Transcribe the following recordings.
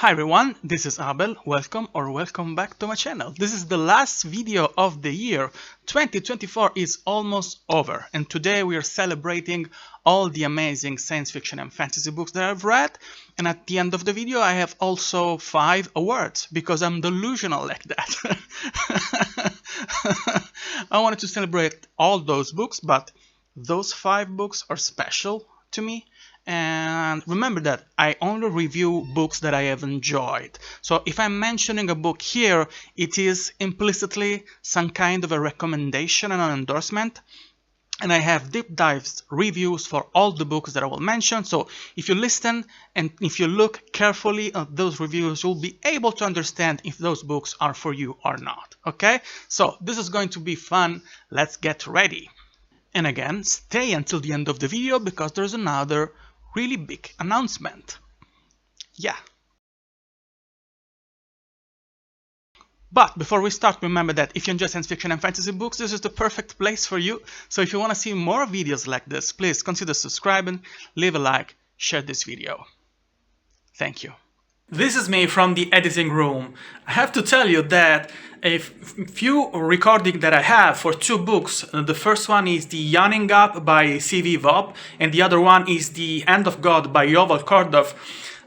Hi everyone, this is Abel. Welcome back to my channel. This is the last video of the year. 2024 is almost over, and today we are celebrating all the amazing science fiction and fantasy books that I've read. And at the end of the video I have also 5 awards, because I'm delusional like that. I wanted to celebrate all those books, but those 5 books are special to me. And remember that I only review books that I have enjoyed. So if I'm mentioning a book here, it is implicitly some kind of a recommendation and an endorsement. And I have deep dives reviews for all the books that I will mention. So if you listen and if you look carefully at those reviews, you'll be able to understand if those books are for you or not. Okay? So this is going to be fun. Let's get ready. And again, stay until the end of the video because there's another really big announcement. Yeah. But before we start, remember that if you enjoy science fiction and fantasy books, this is the perfect place for you. So if you want to see more videos like this, please consider subscribing, leave a like, share this video. Thank you. This is me from the editing room. I have to tell you that a few recordings that I have for 2 books. The first one is the Yawning by Vobh, and the other one is the End of God by Yuval Kordov.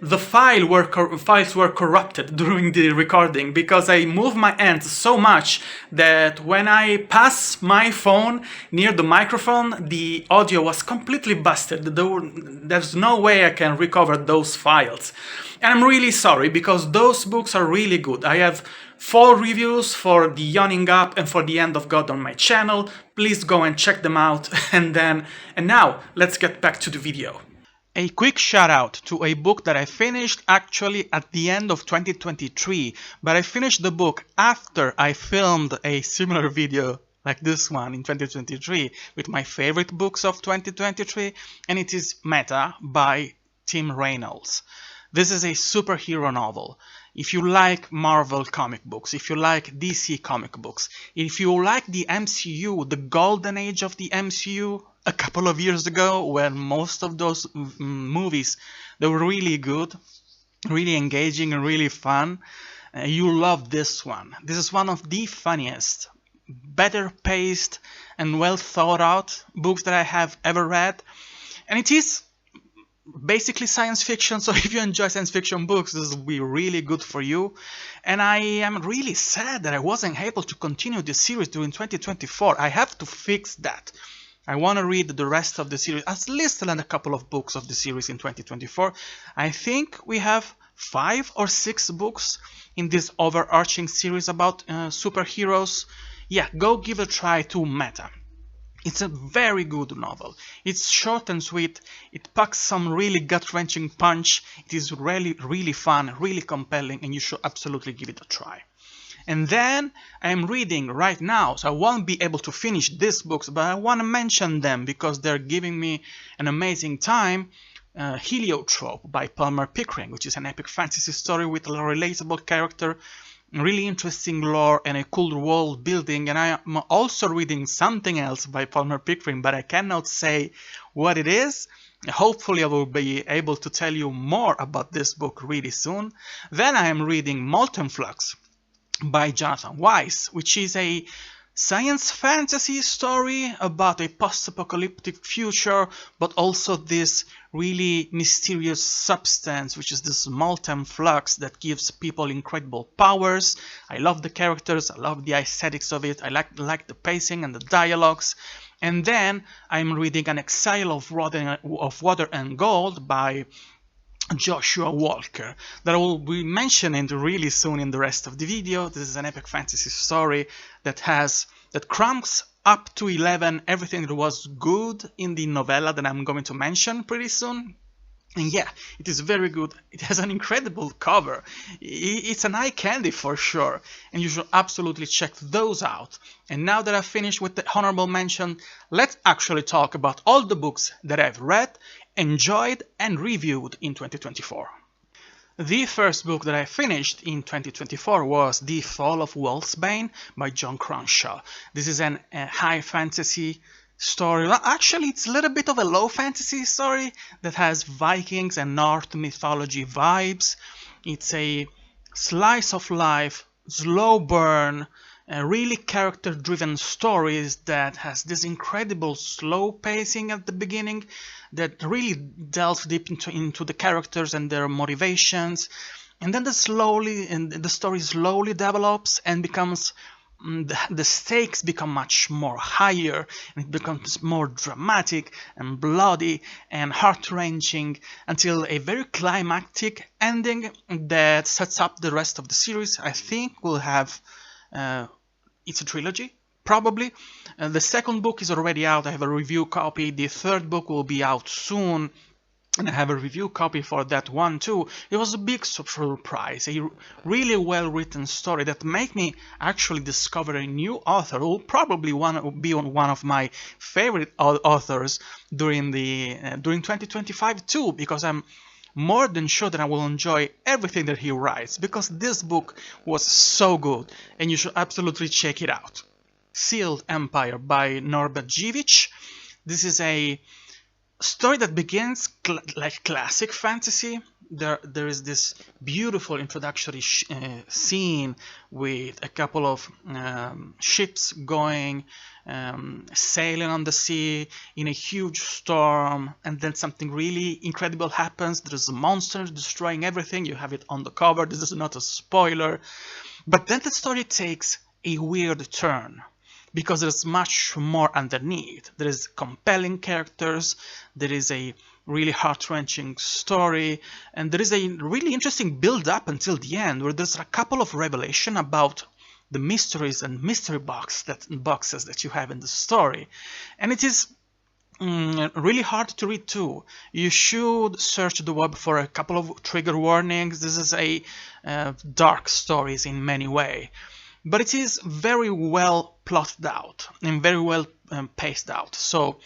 The files were corrupted during the recording because I moved my hands so much that when I pass my phone near the microphone, the audio was completely busted. There's no way I can recover those files. And I'm really sorry because those books are really good. I have 4 reviews for the Yawning and for the End of God on my channel. Please go and check them out. And now let's get back to the video. A quick shout out to a book that I finished actually at the end of 2023, but I finished the book after I filmed a similar video like this one in 2023 with my favorite books of 2023, and it is Meta by Tom Reynolds. This is a superhero novel. If you like Marvel comic books, if you like DC comic books, if you like the MCU, the golden age of the MCU, a couple of years ago when most of those movies, they were really good, really engaging and really fun, you love this one. This is one of the funniest, better paced and well thought out books that I have ever read. And it is basically science fiction, so if you enjoy science fiction books, this will be really good for you. And I am really sad that I wasn't able to continue this series during 2024. I have to fix that. I want to read the rest of the series, at least a couple of books of the series in 2024. I think we have 5 or 6 books in this overarching series about superheroes. Yeah, go give a try to Meta. It's a very good novel. It's short and sweet. It packs some really gut-wrenching punch. It is really, really fun, really compelling, and you should absolutely give it a try. And then I am reading right now, so I won't be able to finish these books, but I want to mention them because they're giving me an amazing time. Heliotrope by Pickering, which is an epic fantasy story with a relatable character, really interesting lore, and a cool world building. And I am also reading something else by Pickering, but I cannot say what it is. Hopefully I will be able to tell you more about this book really soon. Then I am reading Molten Flux by Weiss, which is a science fantasy story about a post-apocalyptic future, but also this really mysterious substance, which is this molten flux that gives people incredible powers. I love the characters, I love the aesthetics of it, I like the pacing and the dialogues. And then I'm reading An Exile of Water and Gold by Joshua Walker that I will be mentioning really soon in the rest of the video. This is an epic fantasy story that cranks up to 11 everything that was good in the novella that I'm going to mention pretty soon. And yeah, it is very good. It has an incredible cover. It's an eye candy for sure, and you should absolutely check those out. And now that I've finished with the honorable mention, let's actually talk about all the books that I've read, enjoyed and reviewed in 2024. The first book that I finished in 2024 was The Fall of Wolfsbane by John Cronshaw. This is a high fantasy story. Well, actually, it's a little bit of a low fantasy story that has Vikings and North mythology vibes. It's a slice of life, slow burn, really character-driven stories that has this incredible slow pacing at the beginning that really delves deep into the characters and their motivations, and then the story slowly develops and becomes the stakes become much more higher, and it becomes more dramatic and bloody and heart-wrenching until a very climactic ending that sets up the rest of the series. I think we'll have it's a trilogy, probably. The second book is already out. I have a review copy. The third book will be out soon, and I have a review copy for that one too. It was a big surprise, a really well written story that made me actually discover a new author who will probably be one of my favorite authors during 2025 too, because I'm more than sure that I will enjoy everything that he writes, because this book was so good and you should absolutely check it out. Sealed Empire by Norbert Zsivicz. This is a story that begins like classic fantasy. There is this beautiful introductory scene with a couple of ships going sailing on the sea in a huge storm, and then something really incredible happens. There's monsters destroying everything. You have it on the cover. This is not a spoiler, but then the story takes a weird turn, because there's much more underneath. There is compelling characters, there is a really heart-wrenching story, and there is a really interesting build-up until the end, where there's a couple of revelations about the mysteries and mystery boxes that you have in the story. And it is really hard to read too. You should search the web for a couple of trigger warnings. This is a dark stories in many ways. But it is very well plotted out and very well paced out. So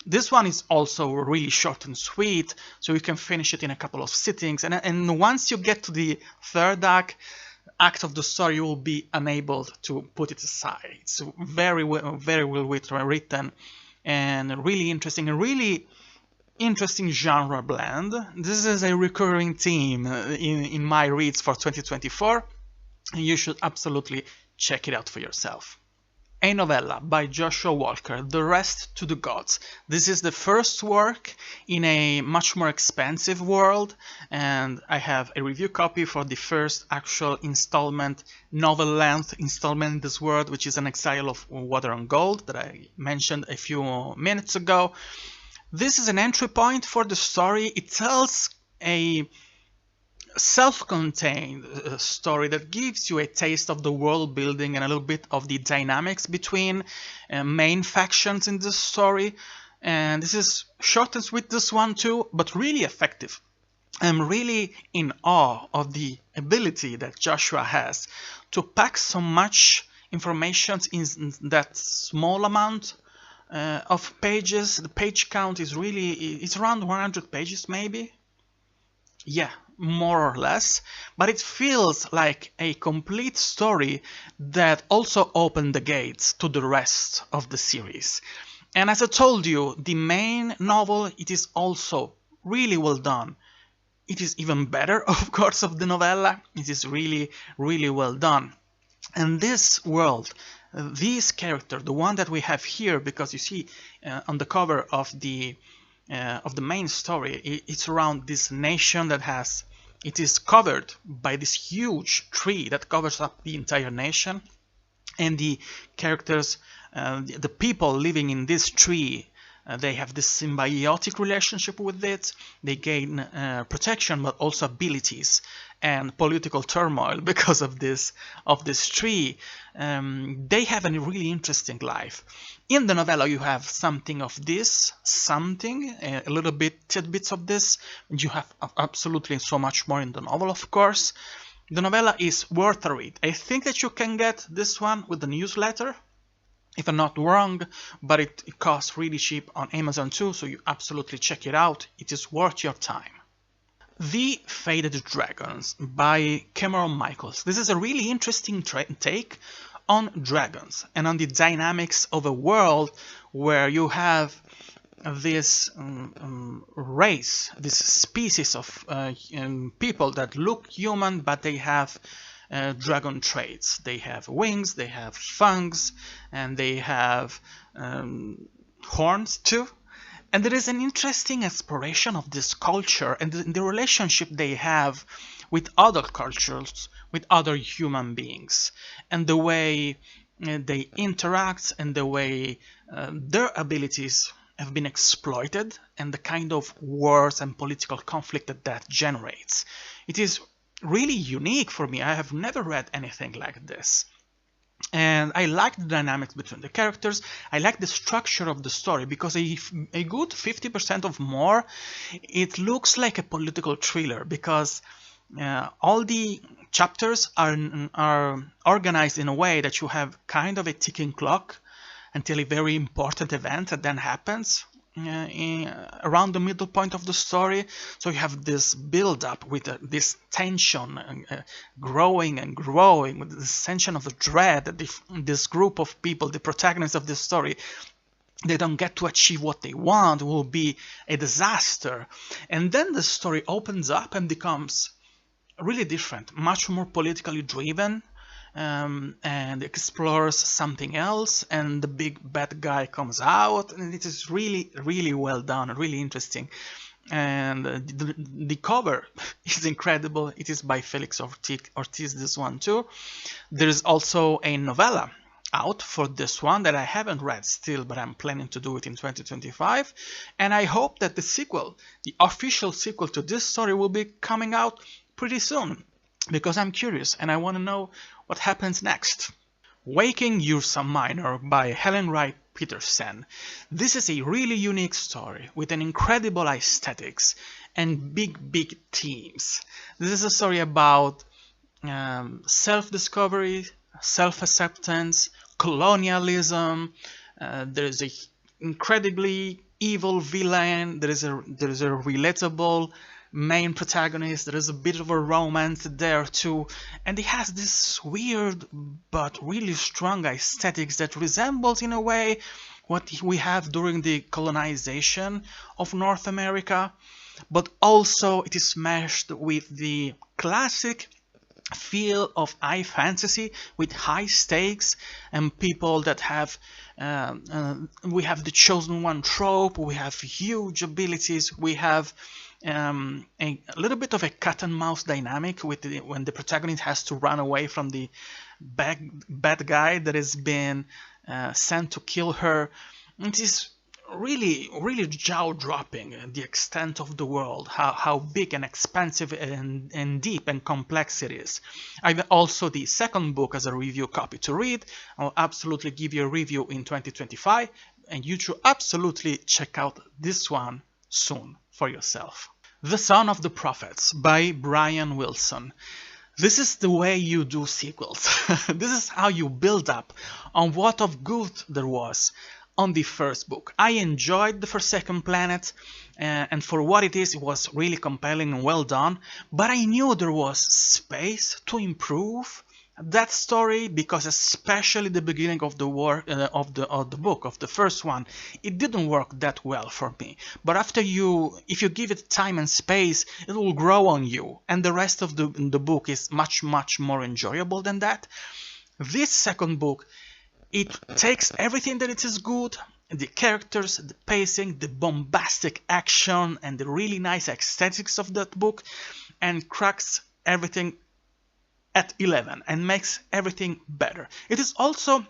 this one is also really short and sweet, so you can finish it in a couple of sittings. And once you get to the third act of the story, you will be unable to put it aside. It's very well written and really interesting genre blend. This is a recurring theme in my reads for 2024. You should absolutely check it out for yourself. A novella by Joshua Walker, The Rest to the Gods. This is the first work in a much more expansive world, and I have a review copy for the first actual installment, novel-length installment in this world, which is An Exile of Water and Gold that I mentioned a few minutes ago. This is an entry point for the story. It tells a self-contained story that gives you a taste of the world building and a little bit of the dynamics between main factions in this story. And this is short and sweet, this one too, but really effective. I'm really in awe of the ability that Joshua has to pack so much information in that small amount of pages. The page count is it's around 100 pages maybe. Yeah, more or less, but it feels like a complete story that also opened the gates to the rest of the series. And as I told you, the main novel, it is also really well done. It is even better, of course, of the novella. It is really well done. And this world, this character, the one that we have here, because you see on the cover of the main story, it's around this nation that it is covered by this huge tree that covers up the entire nation, and the characters, the people living in this tree, they have this symbiotic relationship with it. They gain protection, but also abilities and political turmoil because of this tree. They have a really interesting life. In the novella, you have something of this, a little bit tidbits of this, and you have absolutely so much more in the novel, of course. The novella is worth a read. I think that you can get this one with the newsletter, if I'm not wrong, but it costs really cheap on Amazon too, so you absolutely check it out. It is worth your time. The Faded Dragons by Cameron Michaels. This is a really interesting take on dragons and on the dynamics of a world where you have this race, this species of people that look human, but they have dragon traits. They have wings, they have fangs, and they have horns too. And there is an interesting exploration of this culture and the relationship they have with other cultures, with other human beings, and the way they interact and the way their abilities have been exploited and the kind of wars and political conflict that that generates. It is really unique for me. I have never read anything like this. And I like the dynamics between the characters. I like the structure of the story, because a good 50% of more, it looks like a political thriller, because all the chapters are organized in a way that you have kind of a ticking clock until a very important event that then happens around the middle point of the story. So you have this build up with this tension growing and growing, with this tension of the dread that this group of people, the protagonists of this story, they don't get to achieve what they want, it will be a disaster. And then the story opens up and becomes really different, much more politically driven, and explores something else, and the big bad guy comes out, and it is really, really well done, really interesting. And the cover is incredible. It is by Felix Ortiz, this one too. There is also a novella out for this one that I haven't read still, but I'm planning to do it in 2025. And I hope that the sequel, the official sequel to this story, will be coming out pretty soon, because I'm curious and I want to know what happens next. Waking Ursa Minor by Helen Rygh-Pedersen. This is a really unique story with an incredible aesthetics and big themes. This is a story about self-discovery, self-acceptance, colonialism. There is a incredibly evil villain. There is a relatable main protagonist. There is a bit of a romance there too, and it has this weird but really strong aesthetics that resembles in a way what we have during the colonization of North America, but also it is meshed with the classic feel of high fantasy with high stakes and people that have we have the chosen one trope, we have huge abilities, we have a little bit of a cat and mouse dynamic with when the protagonist has to run away from the bad guy that has been sent to kill her. It is really jaw-dropping, the extent of the world, how big and expansive and deep and complex it is. I have also the second book as a review copy to read. I'll absolutely give you a review in 2025, and you should absolutely check out this one soon for yourself. The Son of the Prophets by Brian Wilson. This is the way you do sequels. This is how you build up on what of good there was on the first book. I enjoyed The Forsaken Planet, and for what it is, it was really compelling and well done, but I knew there was space to improve that story, because especially the beginning of the book, of the first one, it didn't work that well for me. But if you give it time and space, it will grow on you, and the rest of the book is much more enjoyable than that. This second book, it takes everything that it is good, the characters, the pacing, the bombastic action, and the really nice aesthetics of that book, and cracks everything at 11 and makes everything better. It is also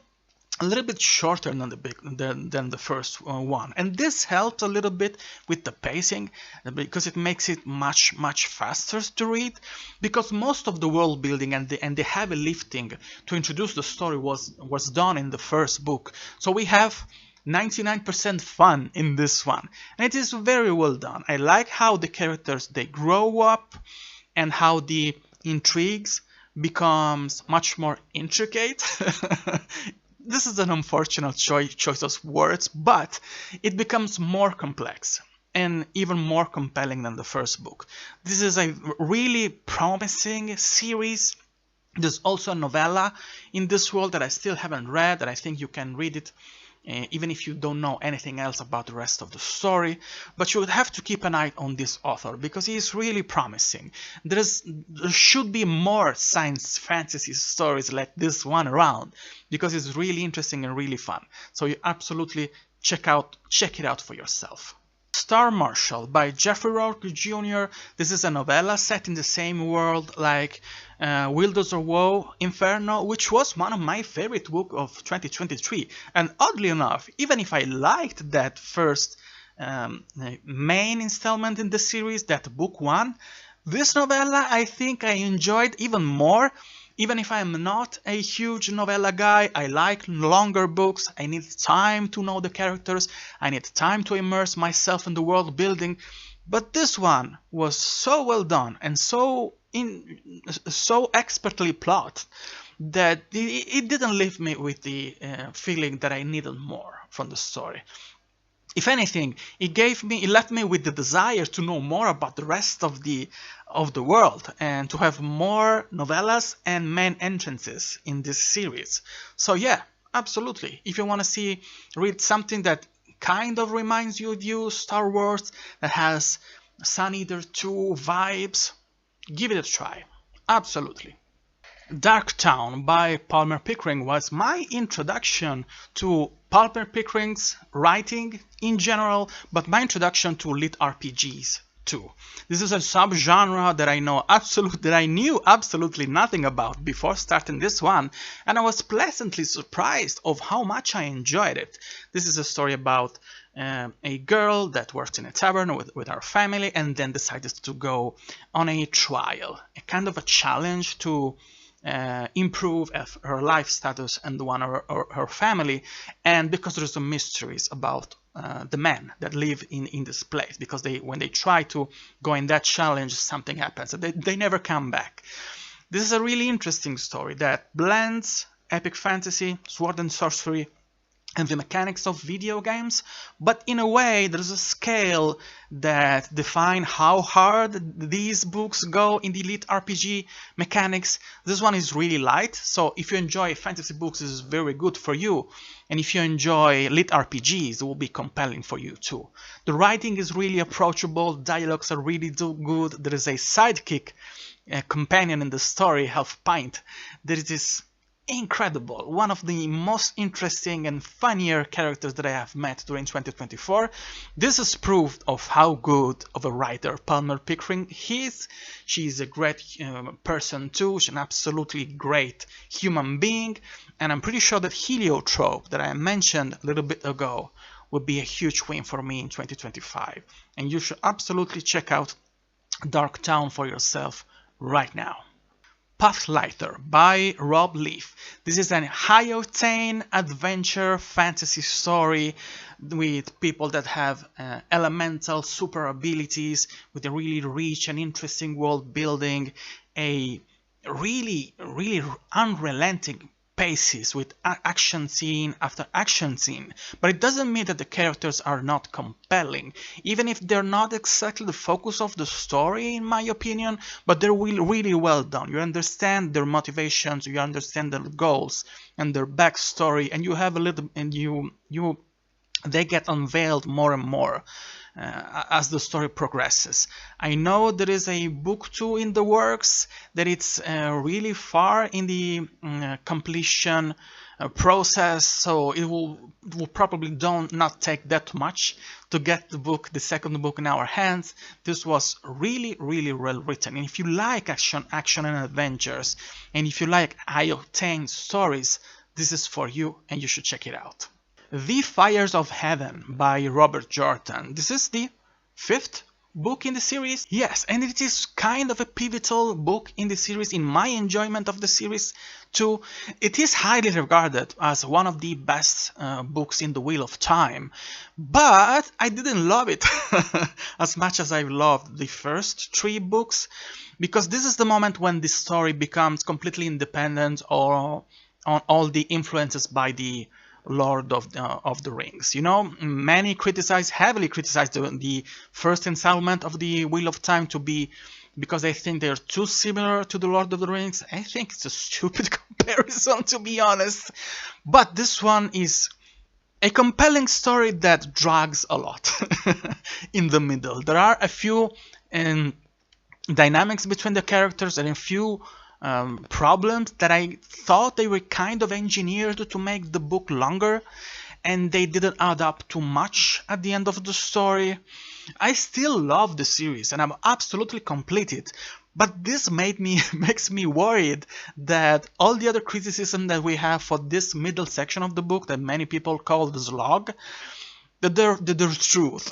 a little bit shorter than the first one, and this helps a little bit with the pacing, because it makes it much faster to read, because most of the world building and the heavy lifting to introduce the story was done in the first book. So we have 99% fun in this one, and it is very well done. I like how the characters, they grow up, and how the intrigues becomes much more intricate. This is an unfortunate choice of words, but it becomes more complex and even more compelling than the first book. This is a really promising series. There's also a novella in this world that I still haven't read, that I think you can read it even if you don't know anything else about the rest of the story. But you would have to keep an eye on this author because he is really promising. There should be more science fantasy stories like this one around because it's really interesting and really fun. So you absolutely check it out for yourself. Star Marshal by Jeffery Roarke Jr. This is a novella set in the same world like Wilders of Woe, Inferno, which was one of my favorite books of 2023. And oddly enough, even if I liked that first main installment in the series, that book 1, this novella I think I enjoyed even more. Even if I'm not a huge novella guy, I like longer books, I need time to know the characters, I need time to immerse myself in the world building, but this one was so well done and so expertly plotted that it didn't leave me with the feeling that I needed more from the story. If anything, it left me with the desire to know more about the rest of the world and to have more novellas and main entrances in this series. So yeah, absolutely. If you want to read something that kind of reminds you of Star Wars, that has Sun Eater 2 vibes, give it a try. Absolutely. Dark Town by Palmer Pickering was my introduction to Palmer Pickering's writing in general, but my introduction to lit RPGs too. This is a subgenre that I knew absolutely nothing about before starting this one, and I was pleasantly surprised of how much I enjoyed it. This is a story about a girl that works in a tavern with her family and then decided to go on a trial, a kind of a challenge to improve her life status and the one of her family, and because there's some mysteries about the men that live in this place, because when they try to go in that challenge, something happens and they never come back. This is a really interesting story that blends epic fantasy, sword and sorcery, and the mechanics of video games, but in a way there's a scale that defines how hard these books go in the lit RPG mechanics. This one is really light, so if you enjoy fantasy books, this is very good for you, and if you enjoy lit RPGs, it will be compelling for you too. The writing is really approachable, dialogues are really good, there is a sidekick, a companion in the story, Half Pint, there is this incredible, one of the most interesting and funnier characters that I have met during 2024. This is proof of how good of a writer Palmer Pickering is. She's a great person too, she's an absolutely great human being, and I'm pretty sure that Heliotrope that I mentioned a little bit ago would be a huge win for me in 2025, and you should absolutely check out Dark Town for yourself right now. Pathlighter by Rob Leigh. This is a high-octane adventure fantasy story with people that have elemental super abilities, with a really rich and interesting world building, a really unrelenting paces with action scene after action scene, but it doesn't mean that the characters are not compelling, even if they're not exactly the focus of the story in my opinion, but they're really well done. You understand their motivations, you understand their goals and their backstory, and you have a little, and they get unveiled more and more as the story progresses. I know there is a book 2 in the works, that it's really far in the completion process, so it will probably not take that much to get the second book in our hands. This was really well written, and if you like action and adventures, and if you like high-octane stories, this is for you and you should check it out. The Fires of Heaven by Robert Jordan. This is the 5th book in the series. Yes, and it is kind of a pivotal book in the series, in my enjoyment of the series too. It is highly regarded as one of the best books in the Wheel of Time, but I didn't love it as much as I loved the first 3 books, because this is the moment when the story becomes completely independent or on all the influences by the Lord of the Rings. You know, many heavily criticized the first installment of the Wheel of Time because they think they're too similar to the Lord of the Rings. I think it's a stupid comparison, to be honest. But this one is a compelling story that drags a lot in the middle. There are a few dynamics between the characters and a few problems that I thought they were kind of engineered to make the book longer, and they didn't add up too much at the end of the story. I still love the series and I'm absolutely completed, but this makes me worried that all the other criticism that we have for this middle section of the book that many people call the slog, that they're truth,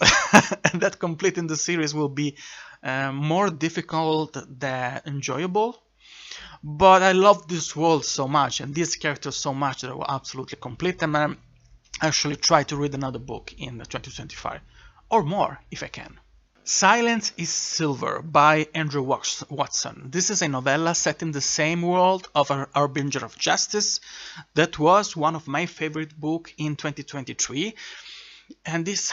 and that completing the series will be more difficult than enjoyable. But I love this world so much and these characters so much that I will absolutely complete them, and actually try to read another book in 2025 or more if I can. Silence is Silver by Andrew Watson. This is a novella set in the same world of Harbinger of Justice that was one of my favorite books in 2023, and this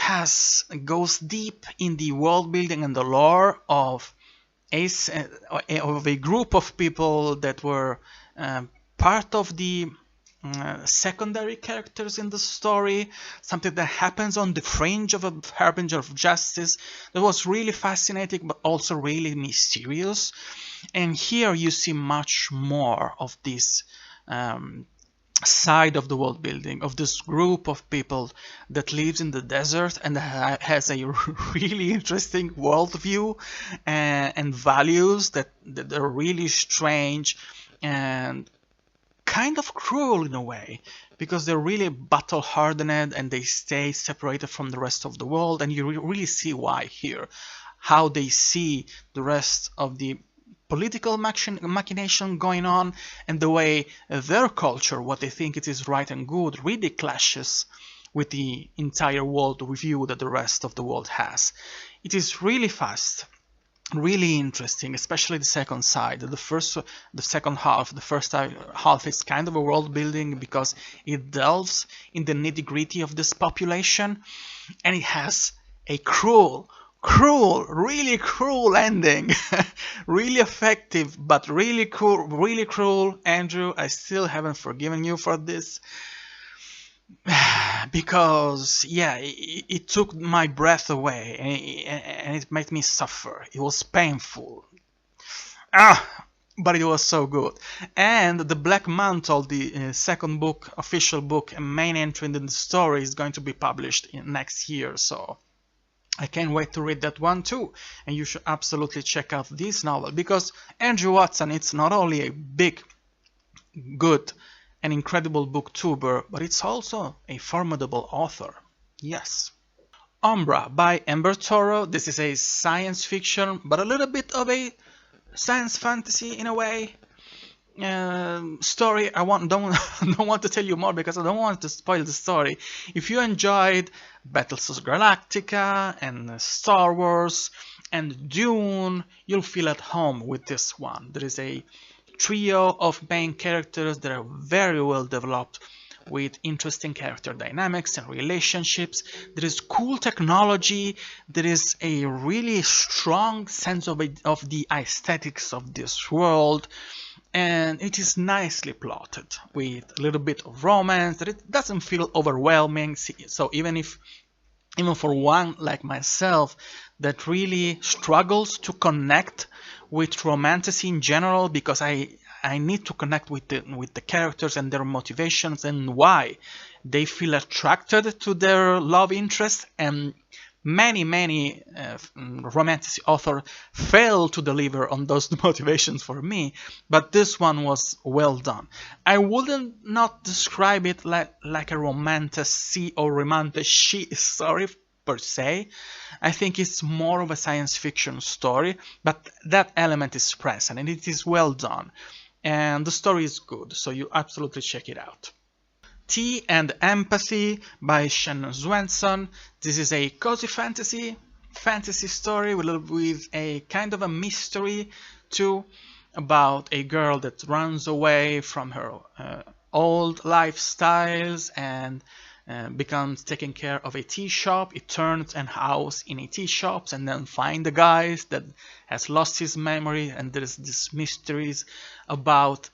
goes deep in the world building and the lore of a group of people that were part of the secondary characters in the story, something that happens on the fringe of a Harbinger of Justice that was really fascinating but also really mysterious. And here you see much more of this side of the world building, of this group of people that lives in the desert and has a really interesting worldview and values that are really strange and kind of cruel in a way, because they're really battle hardened and they stay separated from the rest of the world, and you really see why here, how they see the rest of the political machination going on, and the way their culture, what they think it is right and good, really clashes with the entire world view that the rest of the world has. It is really fast, really interesting, especially the second side. The second half. The first half is kind of a world building because it delves in the nitty-gritty of this population, and it has a cruel, really cruel ending. Really effective, but really cool, really cruel. Andrew, I still haven't forgiven you for this. Because yeah, it took my breath away and it made me suffer. It was painful, but it was so good. And the Black Mantle, the second book, official book, and main entry in the story is going to be published next year, so I can't wait to read that one too. And you should absolutely check out this novel, because Andrew Watson, it's not only a big, good an incredible booktuber, but it's also a formidable author. Yes. Umbra by Amber Toro. This is a science fiction, but a little bit of a science fantasy in a way. Story. don't want to tell you more because I don't want to spoil the story. If you enjoyed Battlestar Galactica and Star Wars and Dune, you'll feel at home with this one. There is a trio of main characters that are very well developed, with interesting character dynamics and relationships. There is cool technology. There is a really strong sense of the aesthetics of this world, and it is nicely plotted with a little bit of romance that it doesn't feel overwhelming. So even for one like myself that really struggles to connect with romance in general, because I need to connect with the characters and their motivations and why they feel attracted to their love interest, and many romantic authors fail to deliver on those motivations for me, but this one was well done. I wouldn't not describe it like a romantic or romantic story per se. I think it's more of a science fiction story, but that element is present and it is well done, and the story is good, so you absolutely check it out. Tea and Empathy by Shanna Swendson. This is a cozy fantasy story with a kind of a mystery too, about a girl that runs away from her old lifestyles and becomes taking care of a tea shop. It turns a house in a tea shop and then find the guy that has lost his memory, and there's this mysteries about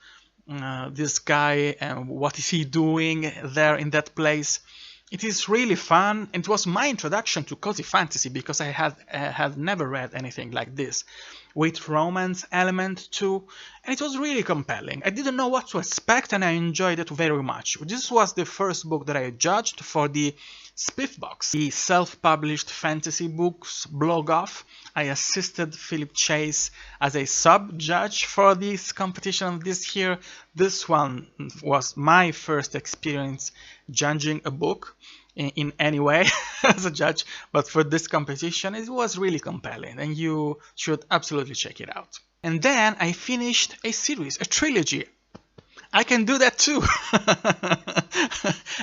this guy and what is he doing there in that place. It is really fun, and it was my introduction to cozy fantasy because I had never read anything like this, with romance element too, and it was really compelling. I didn't know what to expect, and I enjoyed it very much. This was the first book that I judged for the Spiff Box, the self-published fantasy books blog off. I assisted Philip Chase as a sub-judge for this competition this year. This one was my first experience judging a book in any way as a judge, but for this competition it was really compelling, and you should absolutely check it out. And then I finished a series, a trilogy. I can do that too.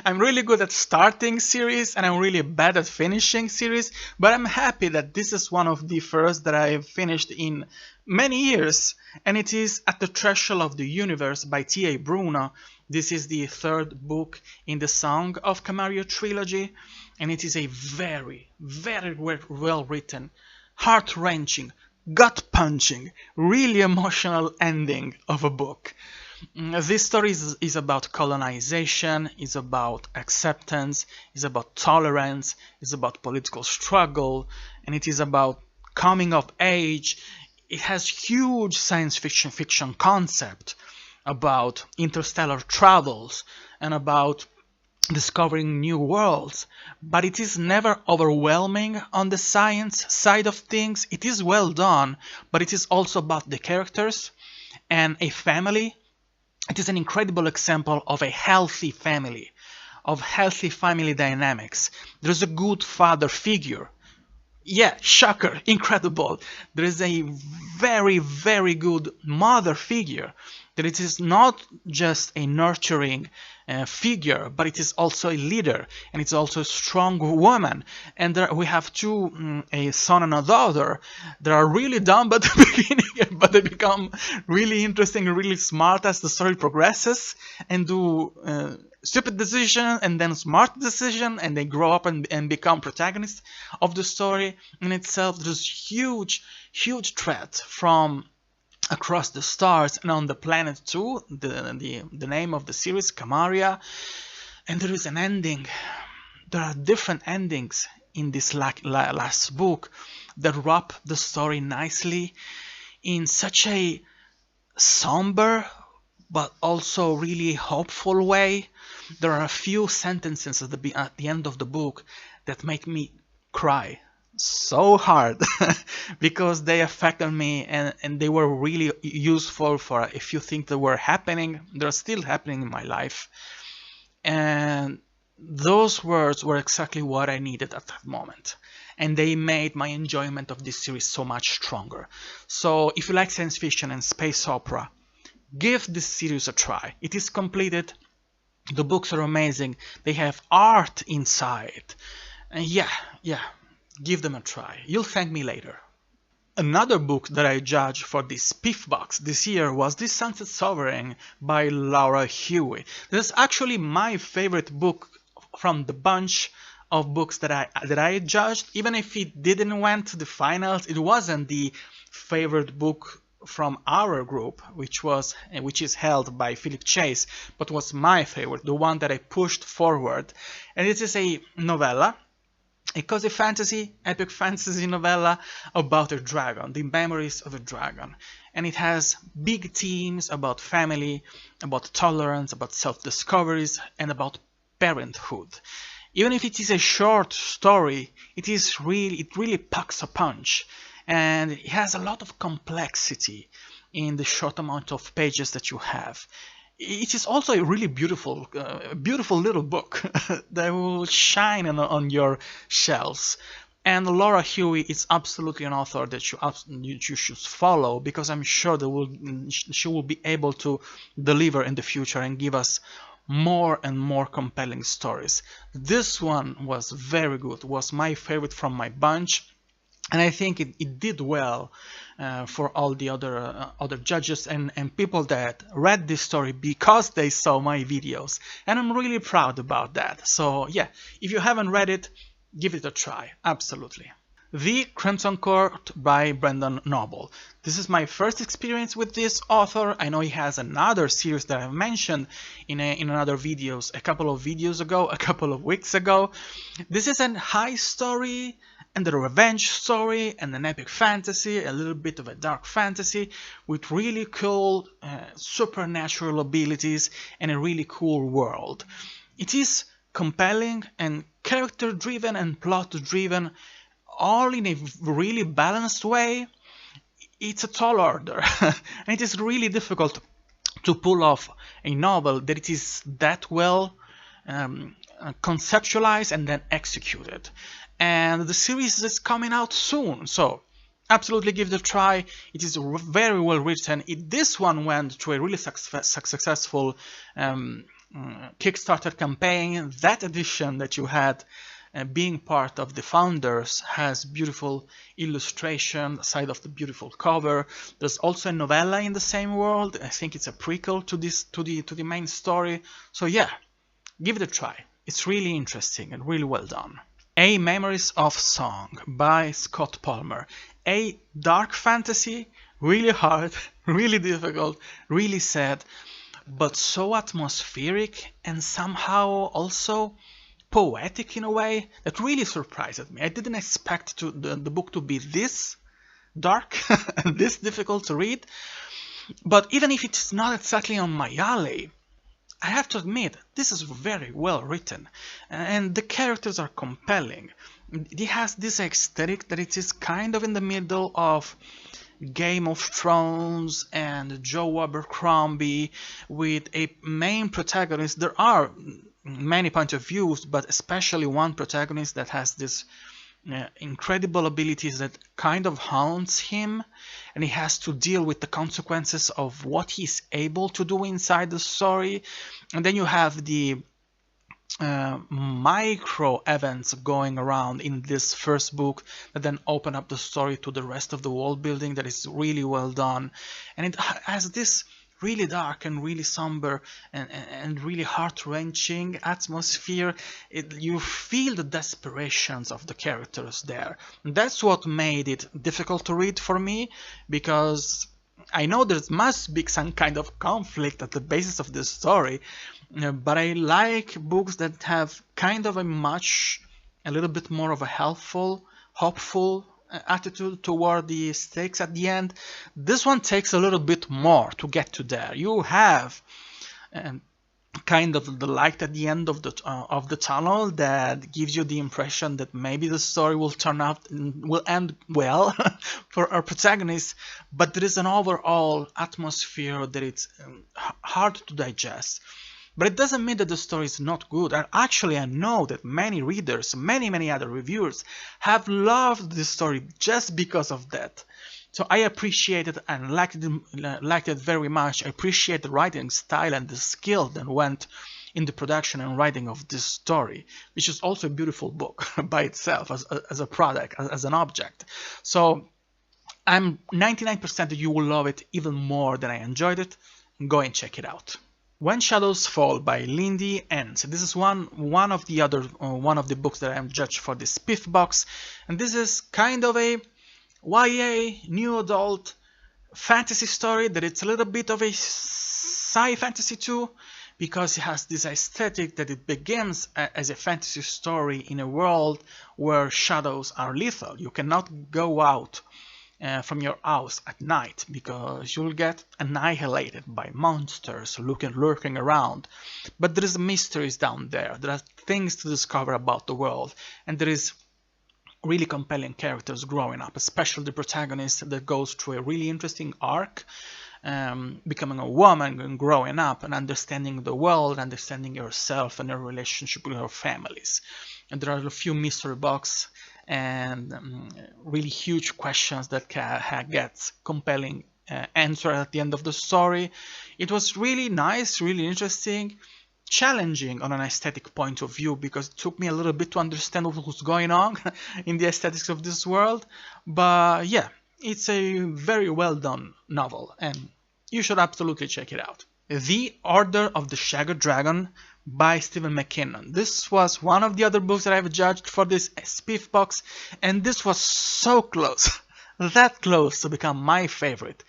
I'm really good at starting series and I'm really bad at finishing series, but I'm happy that this is one of the first that I've finished in many years, and it is At the Threshold of the Universe by T.A. Bruno. This is the third book in the Song of Camaria trilogy, and it is a very, very well written, heart-wrenching, gut-punching, really emotional ending of a book. This story is about colonization, is about acceptance, is about tolerance, is about political struggle, and it is about coming of age. It has huge science fiction concept about interstellar travels and about discovering new worlds, but it is never overwhelming on the science side of things. It is well done, but it is also about the characters and a family. It is an incredible example of a healthy family, of healthy family dynamics. There's a good father figure. Yeah, shocker, incredible. There is a very, very good mother figure. That it is not just a nurturing figure, but it is also a leader, and it's also a strong woman. And there we have two, a son and a daughter, that are really dumb at the beginning, but they become really interesting and really smart as the story progresses, and do stupid decision and then smart decision, and they grow up and become protagonists of the story in itself. There's huge threat from across the stars and on the planet too, the name of the series, Camaria, and there is an ending. There are different endings in this last book that wrap the story nicely in such a somber but also really hopeful way. There are a few sentences at the end of the book that make me cry so hard because they affected me, and they were really useful for a few things that were happening. They're still happening in my life, and those words were exactly what I needed at that moment, and they made my enjoyment of this series so much stronger. So if you like science fiction and space opera, give this series a try. It is completed. The books are amazing. They have art inside, and yeah, give them a try. You'll thank me later. Another book that I judged for this Spiff Box this year was The Sunset Sovereign by Laura Huie. This is actually my favorite book from the bunch of books that I judged. Even if it didn't went to the finals, it wasn't the favorite book from our group, which is held by Philip Chase, but was my favorite, the one that I pushed forward. And it is a novella, a cozy fantasy, epic fantasy novella about a dragon, the memories of a dragon. And it has big themes about family, about tolerance, about self-discoveries, and about parenthood. Even if it is a short story, it really packs a punch. And it has a lot of complexity in the short amount of pages that you have. It is also a really beautiful little book that will shine on your shelves. And Laura Huie is absolutely an author that you should follow, because I'm sure that she will be able to deliver in the future and give us more and more compelling stories. This one was very good, was my favorite from my bunch. And I think it did well for all the other judges and people that read this story because they saw my videos. And I'm really proud about that. So yeah, if you haven't read it, give it a try, absolutely. The Crimson Court by Brendan Noble. This is my first experience with this author. I know he has another series that I've mentioned in another videos, a couple of videos ago, a couple of weeks ago. This is a high story and a revenge story and an epic fantasy, a little bit of a dark fantasy with really cool supernatural abilities and a really cool world. It is compelling and character driven and plot driven, all in a really balanced way. It's a tall order and it is really difficult to pull off a novel that it is that well conceptualized and then executed. And the series is coming out soon, so absolutely give it a try. It is very well written. This one went through a really successful Kickstarter campaign. That edition that you had being part of the founders has beautiful illustration aside of the beautiful cover. There's also a novella in the same world. I think it's a prequel to this to the main story. So yeah, give it a try. It's really interesting and really well done. A Memories of Song by Scott Palmer. A dark fantasy, really hard, really difficult, really sad, but so atmospheric and somehow also poetic in a way that really surprised me. I didn't expect the book to be this dark and this difficult to read, but even if it's not exactly on my alley, I have to admit this is very well written and the characters are compelling. It has this aesthetic that it is kind of in the middle of Game of Thrones and Joe Abercrombie with a main protagonist. There are many points of views, but especially one protagonist that has this incredible abilities that kind of haunts him, and he has to deal with the consequences of what he's able to do inside the story. And then you have the micro events going around in this first book that then open up the story to the rest of the world building that is really well done, and it has this really dark and really somber and really heart-wrenching atmosphere. You feel the desperations of the characters there. And that's what made it difficult to read for me, because I know there must be some kind of conflict at the basis of this story, but I like books that have kind of a little bit more of a helpful, hopeful attitude toward the stakes at the end. This one takes a little bit more to get to there. You have kind of the light at the end of the tunnel that gives you the impression that maybe the story will turn out will end well for our protagonist, but there is an overall atmosphere that it's hard to digest. But it doesn't mean that the story is not good. And actually, I know that many readers, many other reviewers have loved this story just because of that. So I appreciate it and liked it very much. I appreciate the writing style and the skill that went in the production and writing of this story, which is also a beautiful book by itself as a product, as an object. So I'm 99% that you will love it even more than I enjoyed it. Go and check it out. When Shadows Fall by Lindy Enns. This is one of the books that I'm judged for this Spiff box, and this is kind of a YA new adult fantasy story that it's a little bit of a sci fantasy too, because it has this aesthetic that it begins as a fantasy story in a world where shadows are lethal. You cannot go out from your house at night because you'll get annihilated by monsters lurking around. But there is mysteries down there. There are things to discover about the world, and there is really compelling characters growing up, especially the protagonist that goes through a really interesting arc, becoming a woman and growing up and understanding the world, understanding yourself and your relationship with your families. And there are a few mystery boxes and really huge questions that get compelling answer at the end of the story. It was really nice, really interesting, challenging on an aesthetic point of view, because it took me a little bit to understand what was going on in the aesthetics of this world. But yeah, it's a very well done novel and you should absolutely check it out. The Order of the Shaggy Dragon by Stephen McKinnon. This was one of the other books that I've judged for this spiff box, and this was so close, that close to become my favorite.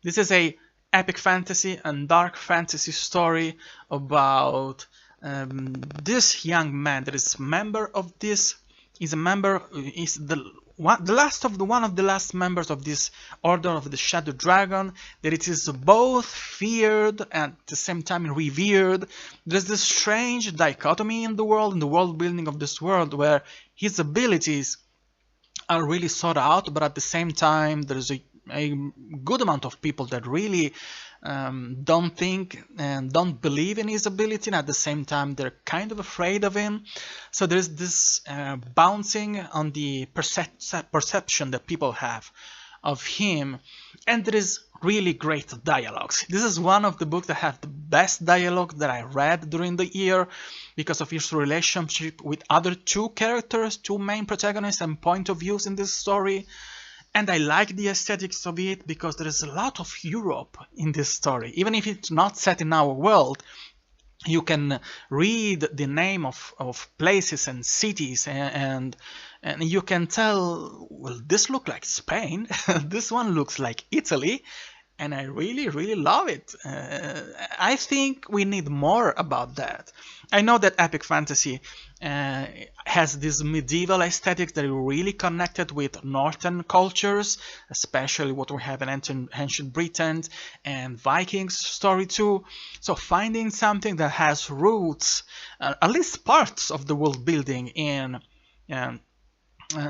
This is a epic fantasy and dark fantasy story about this young man that is member of this, is one of the last members of this Order of the Shadow Dragon, that it is both feared and at the same time revered. There's this strange dichotomy in the world building of this world, where his abilities are really sought out, but at the same time there's a good amount of people that really don't think and don't believe in his ability, and at the same time they're kind of afraid of him. So there's this bouncing on the perception that people have of him, and there is really great dialogues. This is one of the books that have the best dialogue that I read during the year, because of his relationship with other two characters, two main protagonists and point of views in this story. And I like the aesthetics of it because there is a lot of Europe in this story. Even if it's not set in our world, you can read the name of places and cities, and you can tell, well, this looks like Spain, this one looks like Italy, and I really, really love it. I think we need more about that. I know that epic fantasy has this medieval aesthetics that are really connected with northern cultures, especially what we have in ancient Britain and Vikings story too. So finding something that has roots, at least parts of the world building in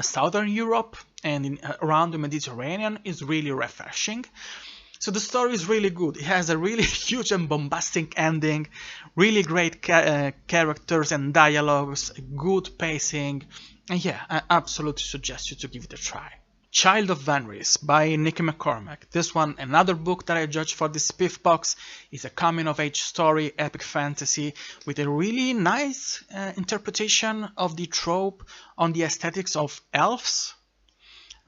Southern Europe and around the Mediterranean is really refreshing. So the story is really good. It has a really huge and bombastic ending, really great characters and dialogues, good pacing, and yeah, I absolutely suggest you to give it a try. Child of Vanris by Nicky McCormack. This one, another book that I judged for this spiff box, is a coming-of-age story, epic fantasy, with a really nice interpretation of the trope on the aesthetics of elves,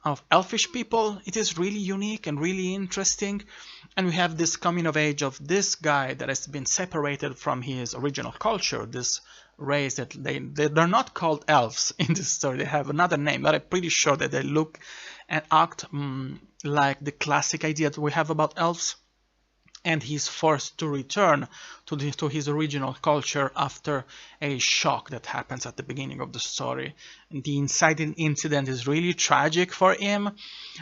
of elfish people. It is really unique and really interesting, and we have this coming of age of this guy that has been separated from his original culture, this race that they're not called elves in this story, they have another name, but I'm pretty sure that they look and act like the classic idea that we have about elves. And he's forced to return to his original culture after a shock that happens at the beginning of the story. And the inciting incident is really tragic for him,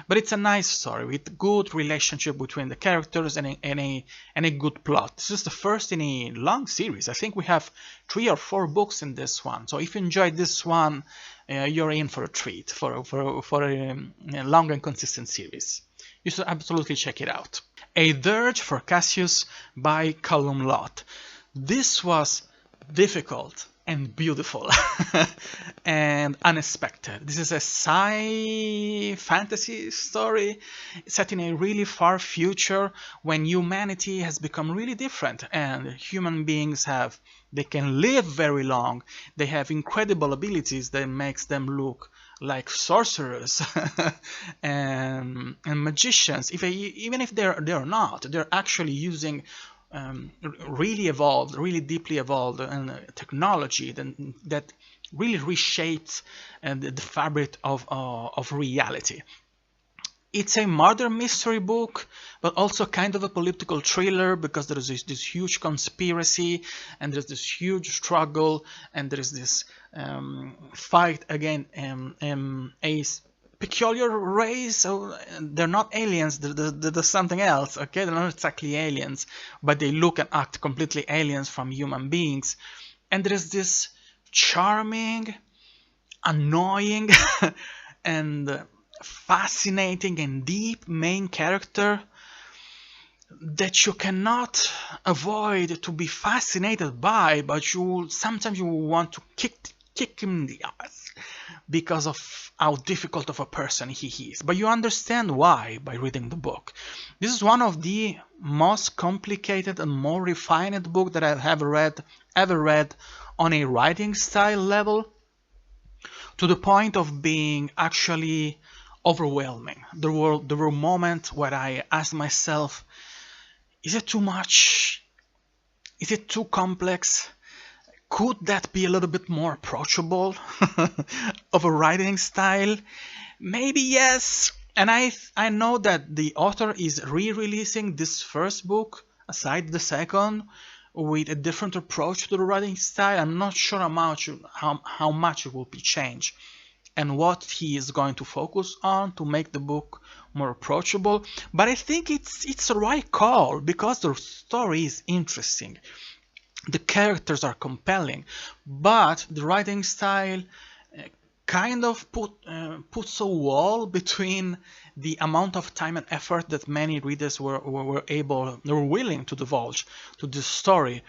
but it's a nice story with good relationship between the characters and a good plot. This is the first in a long series. I think we have 3 or 4 books in this one. So if you enjoyed this one, you're in for a treat for a long and consistent series. You should absolutely check it out. A Dirge for Cassius by Callum Lott. This was difficult and beautiful and unexpected. This is a sci fantasy story set in a really far future when humanity has become really different and human beings they can live very long. They have incredible abilities that makes them look like sorcerers and magicians. Even if they're not, they're actually using really deeply evolved technology that really reshapes the fabric of reality. It's a murder mystery book, but also kind of a political thriller, because there is this huge conspiracy and there's this huge struggle and there is this fight against a peculiar race. So they're not aliens, they're something else, okay? They're not exactly aliens, but they look and act completely aliens from human beings. And there is this charming, annoying, and fascinating and deep main character that you cannot avoid to be fascinated by, but sometimes you want to kick him in the ass because of how difficult of a person he is. But you understand why by reading the book. This is one of the most complicated and more refined book that I have ever read on a writing style level, to the point of being actually overwhelming. There were moments where I asked myself, is it too much? Is it too complex? Could that be a little bit more approachable of a writing style? Maybe yes. And I know that the author is re-releasing this first book, aside the second, with a different approach to the writing style. I'm not sure how much it will be changed and what he is going to focus on to make the book more approachable. But I think it's the right call because the story is interesting. The characters are compelling, but the writing style kind of puts a wall between the amount of time and effort that many readers were willing to divulge to this story.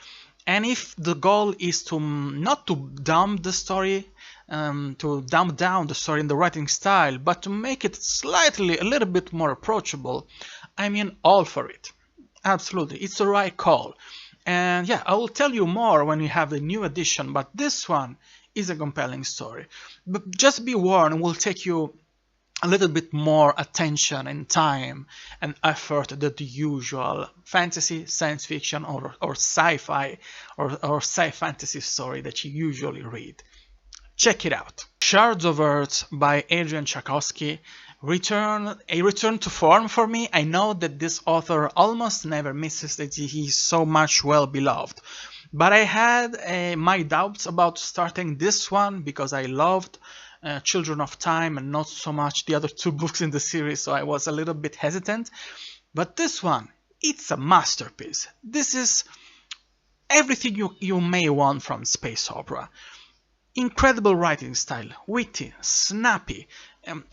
And if the goal is to not to dumb the story, to dumb down the story in the writing style, but to make it a little bit more approachable, I mean, all for it. Absolutely, it's the right call. And yeah, I will tell you more when we have the new edition, but this one is a compelling story. But just be warned, it will take you a little bit more attention and time and effort than the usual fantasy, science fiction, or sci-fi or sci-fantasy story that you usually read. Check it out. Shards of Earth by Adrian Tchaikovsky a return to form for me. I know that this author almost never misses, that he is so much well beloved. But I had my doubts about starting this one because I loved Children of Time and not so much the other two books in the series, so I was a little bit hesitant. But this one, it's a masterpiece. This is everything you may want from space opera. Incredible writing style, witty, snappy.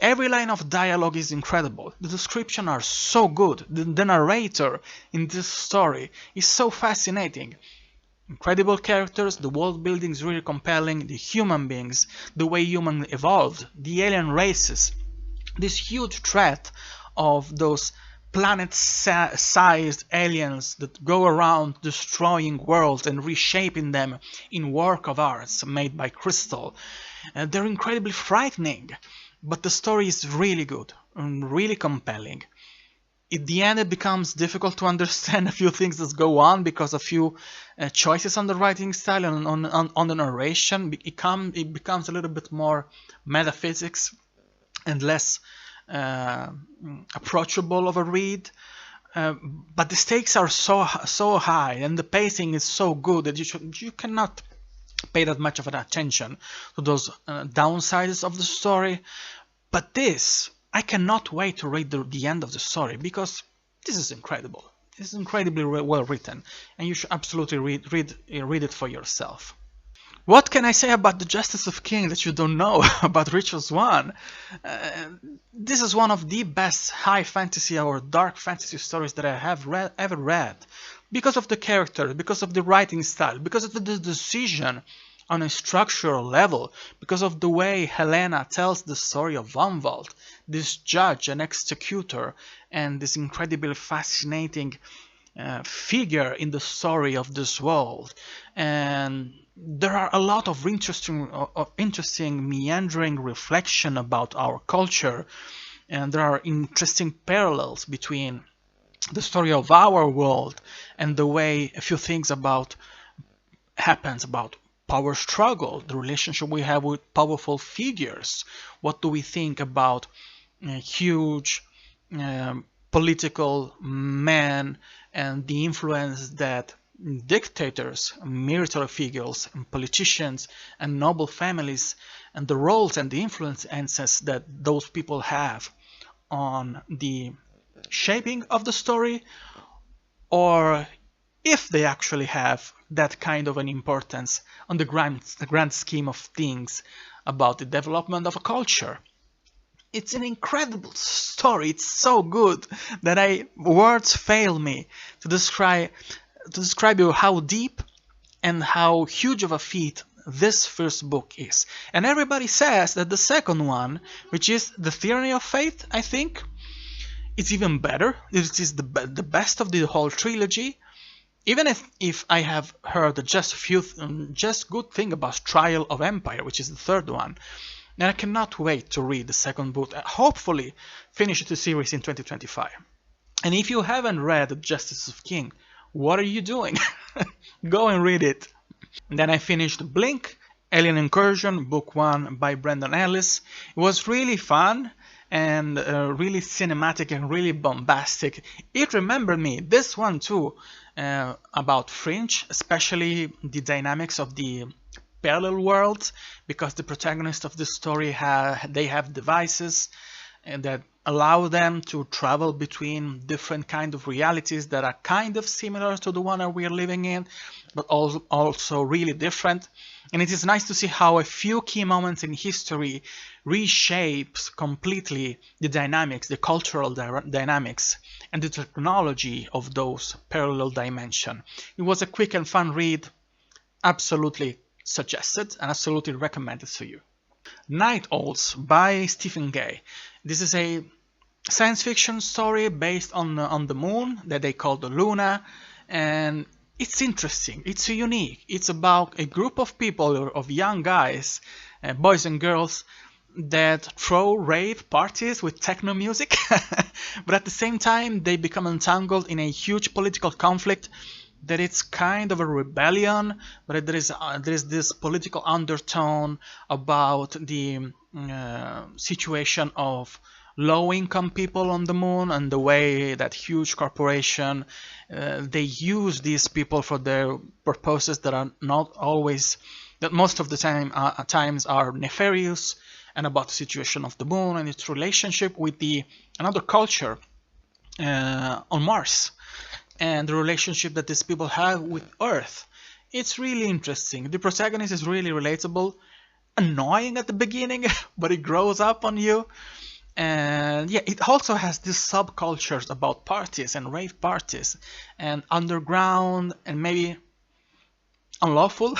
Every line of dialogue is incredible. The descriptions are so good. The narrator in this story is so fascinating. Incredible characters, the world building is really compelling, the human beings, the way humans evolved, the alien races, this huge threat of those planet-sized aliens that go around destroying worlds and reshaping them in work of arts made by crystal. They're incredibly frightening, but the story is really good and really compelling. At the end, it becomes difficult to understand a few things that go on because of a few choices on the writing style and on the narration. It becomes a little bit more metaphysics and less approachable of a read. But the stakes are so high and the pacing is so good that you cannot pay that much of an attention to those downsides of the story. But this, I cannot wait to read the end of the story because this is incredible. This is incredibly well written, and you should absolutely read it for yourself. What can I say about the Justice of King that you don't know about Rituals 1? This is one of the best high fantasy or dark fantasy stories that I have ever read. Because of the character, because of the writing style, because of the decision on a structural level, because of the way Helena tells the story of Umwald, this judge and executor, and this incredibly fascinating figure in the story of this world. And there are a lot of interesting meandering reflection about our culture, and there are interesting parallels between the story of our world and the way a few things happens about power struggle, the relationship we have with powerful figures. What do we think about huge political men and the influence that dictators, military figures, and politicians and noble families, and the roles and the influences that those people have on the shaping of the story, or if they actually have that kind of an importance on the grand scheme of things about the development of a culture. It's an incredible story. It's so good that words fail me to describe you how deep and how huge of a feat this first book is. And everybody says that the second one, which is The Tyranny of Fate, I think, it's even better. It is the best of the whole trilogy. Even if I have heard just good thing about Trial of Empire, which is the third one. And I cannot wait to read the second book, hopefully finish the series in 2025. And if you haven't read Justice of King, what are you doing? Go and read it. And then I finished Blink, Alien Incursion, Book 1 by Brendan Ellis. It was really fun and really cinematic and really bombastic. It remembered me, this one too, about Fringe, especially the dynamics of the parallel worlds, because the protagonists of the story they have devices that allow them to travel between different kind of realities that are kind of similar to the one that we are living in, but also really different. And it is nice to see how a few key moments in history reshapes completely the dynamics, the cultural dynamics, and the technology of those parallel dimensions. It was a quick and fun read, absolutely suggested and absolutely recommended to you. Night Owls by Stephen Gay. This is a science fiction story based on the moon that they call the Luna, and it's interesting, it's unique. It's about a group of people, of young guys, boys and girls, that throw rave parties with techno music, but at the same time they become entangled in a huge political conflict that it's kind of a rebellion, but there is this political undertone about the situation of low-income people on the moon and the way that huge corporation they use these people for their purposes that are not always, that most of the time times are nefarious, and about the situation of the moon and its relationship with another culture on Mars, and the relationship that these people have with Earth. It's really interesting. The protagonist is really relatable, annoying at the beginning, but it grows up on you. And yeah, it also has these subcultures about parties and rave parties and underground and maybe unlawful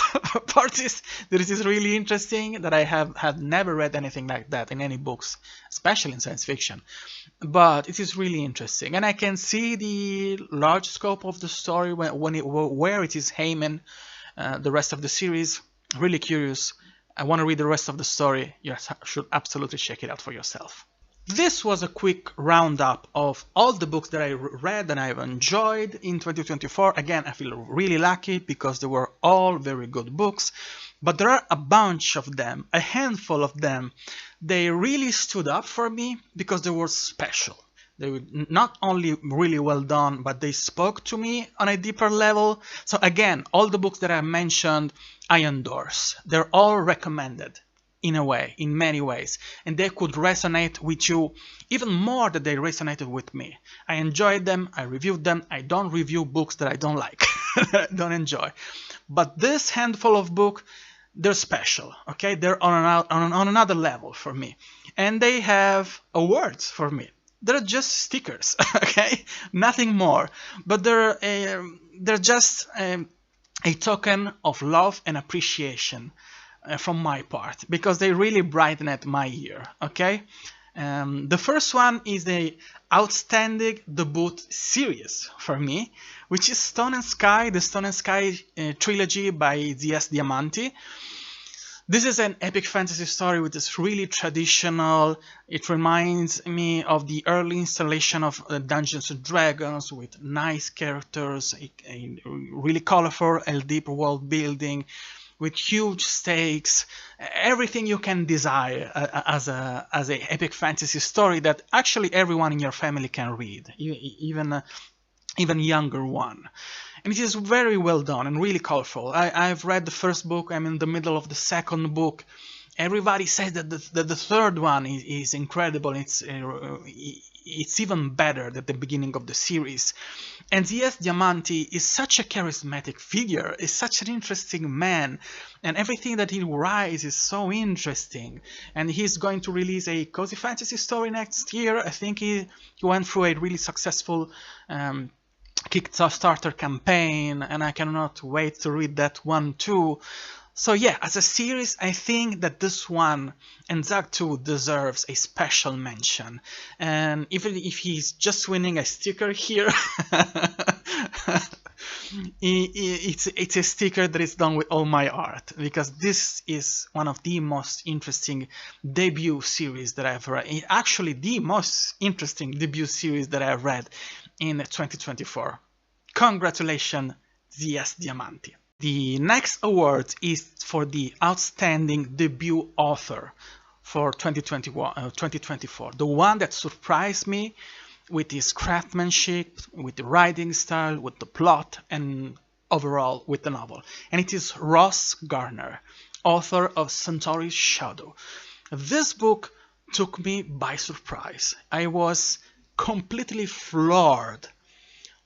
parties. This is really interesting, that I have never read anything like that in any books, especially in science fiction. But it is really interesting, and I can see the large scope of the story where it is aiming the rest of the series. Really curious. I want to read the rest of the story. You should absolutely check it out for yourself. This was a quick roundup of all the books that I read and I've enjoyed in 2024. Again, I feel really lucky because they were all very good books, but there are a bunch of them, a handful of them. They really stood up for me because they were special. They were not only really well done, but they spoke to me on a deeper level. So again, all the books that I mentioned, I endorse. They're all recommended. In a way, in many ways, and they could resonate with you even more than they resonated with me. I enjoyed them, I reviewed them. I don't review books that I don't like, that I don't enjoy. But this handful of books, they're special, okay? They're on another level for me. And they have awards for me. They're just stickers, okay? Nothing more. But they're just a token of love and appreciation from my part, because they really brightened my year, okay? The first one is the outstanding debut series for me, which is Stone and Sky, the Stone and Sky trilogy by Z.S. Diamanti. This is an epic fantasy story which is really traditional. It reminds me of the early installation of Dungeons and Dragons, with nice characters, a really colorful and deep world building, with huge stakes, everything you can desire as a epic fantasy story that actually everyone in your family can read, even younger one. And it is very well done and really colorful. I've read the first book. I'm in the middle of the second book. Everybody says that the third one is incredible. It's even better than the beginning of the series. And Z.S. Diamanti is such a charismatic figure, is such an interesting man, and everything that he writes is so interesting. And he's going to release a cozy fantasy story next year. I think he went through a really successful Kickstarter campaign, and I cannot wait to read that one too. So yeah, as a series, I think that this one and Zag 2 deserves a special mention. And even if he's just winning a sticker here, it's a sticker that is done with all my heart, because this is one of the most interesting debut series that I've read. Actually, the most interesting debut series that I've read in 2024. Congratulations, Z.S. Diamanti. The next award is for the Outstanding Debut Author for 2024. The one that surprised me with his craftsmanship, with the writing style, with the plot, and overall with the novel. And it is Ross Garner, author of Centauri's Shadow. This book took me by surprise. I was completely floored